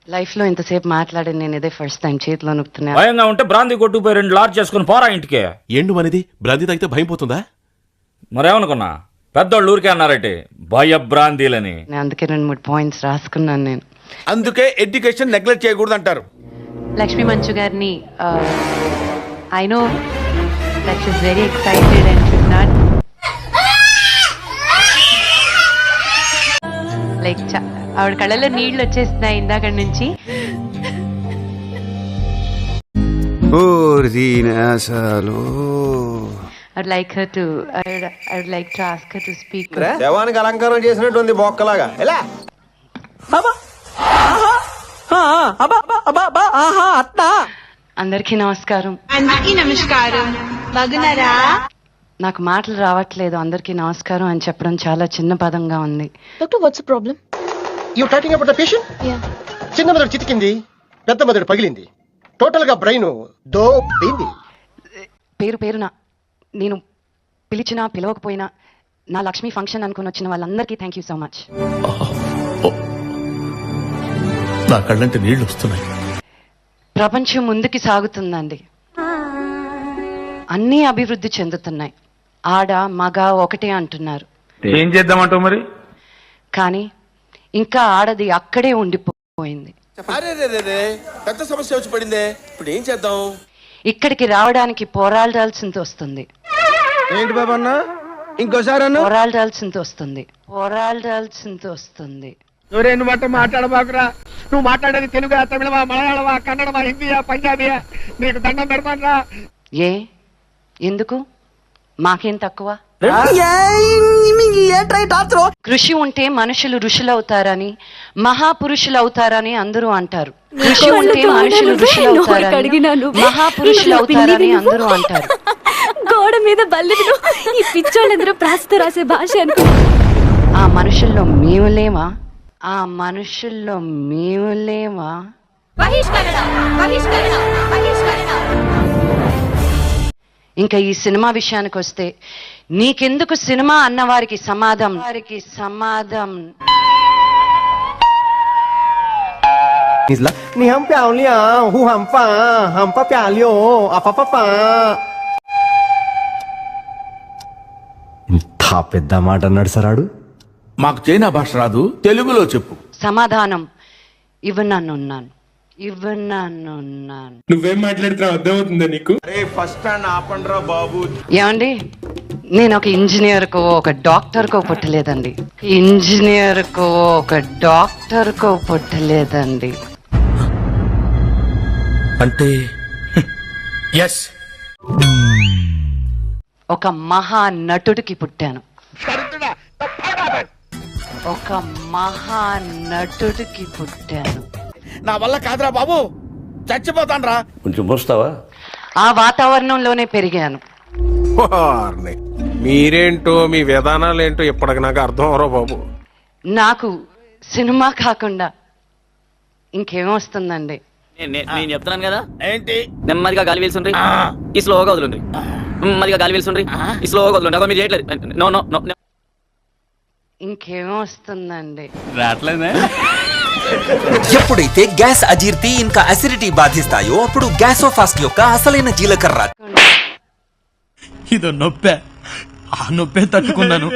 Life లో ఇంతసేపు మాట్లాడి నేను ఇదే ఫస్ట్ టైం చేతిలో నొక్కుతున్నా. భయంగా ఉంటే బ్రాంతి కొట్టుకుపోయి 2 లార్జ్ చేసుకుని పోరా ఇంటికి. ఏండు అనేది బ్రాంతి తాగితే భయం పోతుందా? మరేమనుకున్నా పెద్దోళ్ళు ఊరికే అన్నారటే భయభ్రాంతిలని. అందుకే 2-3 పాయింట్స్ రాసుకున్నాను నేను. అందుకే ఎడ్యుకేషన్ నెగ్లెక్ట్ చేయకూడదు అంటారు. లక్ష్మీ మంచు గారిని I know that she's very excited and should not like ఆవిడ కళ్ళలో నీళ్ళు వచ్చేస్తున్నాయి ఇందాక నుంచి. I'd like to ask her to speak. దేవానికి అలంకారం చేసినట్టు ఉంది బొక్కలాగా. ఎలా అందరికీ నమస్కారం. బాగున్నారా? నాకు మాటలు రావట్లేదు. అందరికీ నమస్కారం అని చెప్పడం చాలా చిన్న పదంగా ఉంది. Doctor, what's the problem? You talking about the patient? Yeah. చిన్న మెదడు చితికింది, పెద్ద మెదడు పగిలింది, టోటల్ గా బ్రెయిన్ దోబింది. పేరున నేను పిలిచినా పిలవకపోయినా నా లక్ష్మీ ఫంక్షన్ అనుకుని వచ్చిన వాళ్ళందరికీ థ్యాంక్ యూ సో మచ్. నా కళ్ళంటే నీళ్లు వస్తున్నాయి. ప్రపంచం ముందుకి సాగుతుందండి. అన్నీ అభివృద్ధి చెందుతున్నాయి. ఆడ మగ ఒకటే అంటున్నారు. ఏం చేద్దామంటావు మరి? కానీ ఇంకా ఆడది అక్కడే ఉండిపోయింది. పెద్ద సమస్య వచ్చి పడిందే, ఇప్పుడు ఏం చేద్దాం? ఇక్కడికి రావడానికి పోరాడాల్సింది వస్తుంది. ఏంటి బాబా అన్న, ఇంకోసారి అన్న. పోరాడాల్సింది వస్తుంది. నువ్వు మాట మాట్లాడబాకురా. నువ్వు మాట్లాడేది తెలుగు, తమిళమా, మలయాళమా, కన్నడమా, హిందీయా, పంజాబీయా? నీకు దండం పెడతానరా. ఎందుకు? మాకేం తక్కువ? కృషి ఉంటే మనుషులు ఋషులవుతారని, మహాపురుషులవుతారని అందరూ అంటారు. కృషి ఉంటే మనుషులు ఋషులవుతారని, మహాపురుషులవుతారని అందరూ అంటారు. గోడ మీద బల్లిను ఈ పిచ్చోళ్ళందరూ ప్రాస్తో రాసే భాష అనుకో. ఆ మనుషుల్లో మేము లేవా? ఇంకా ఈ సినిమా విషయానికి వస్తే, నీకెందుకు సినిమా అన్న వారికి సమాధం నీ హం ప్యాలియా హూ హంపా హంప ప్యాలియో అపపపా. ఇంత పెద్ద మాట అన్నాడు సరాడు. మాకు చైనా భాష రాదు, తెలుగులో చెప్పు. సమాధానం ఇవ్వనన్నాను. నువ్వేం మాట్లాడుతున్నావు అర్థమవుతుందా నీకు? ఫస్ట్ స్టాండ్ ఆపండ్రా బాబు. ఏమండి, నేను ఒక ఇంజనీర్కో ఒక డాక్టర్కో పుట్టలేదండి. అంటే ఎస్, ఒక మహానటుడికి పుట్టాను. నా వల్ల కాదురా బాబు, చచ్చిపోతాను. కొంచెం మోస్తావా? ఆ వాతావరణంలోనే పెరిగాను. మీరేంటో మీ విధానాలు ఏంటో ఇప్పటికి నాకు అర్థం అవరో బాబు. నాకు సినిమా కాకుండా ఇంకేమొస్తుందండి? నేను చెప్తున్నాను కదా. ఏంటి? నెమ్మదిగా గాలి వీల్సుండ్రి, ఈ స్లోగా వదులుండ్రి. నెమ్మదిగా గాలి వీల్సుండ్రి, ఈ స్లోగా వదులుండ్రి. అదో మీరు చేయట్లేదు. నో. ఇంకేమొస్తుందండి? రావట్లేదే. ఎప్పుడైతే గ్యాస్ అజీర్తి ఇంకా అసిడిటీ బాధిస్తాయో అప్పుడు గ్యాసోఫాస్ట్ యొక్క అసలైన జీలకర్ర. ఇదో నొప్పే, ఆ నొప్పే తట్టుకున్నాను.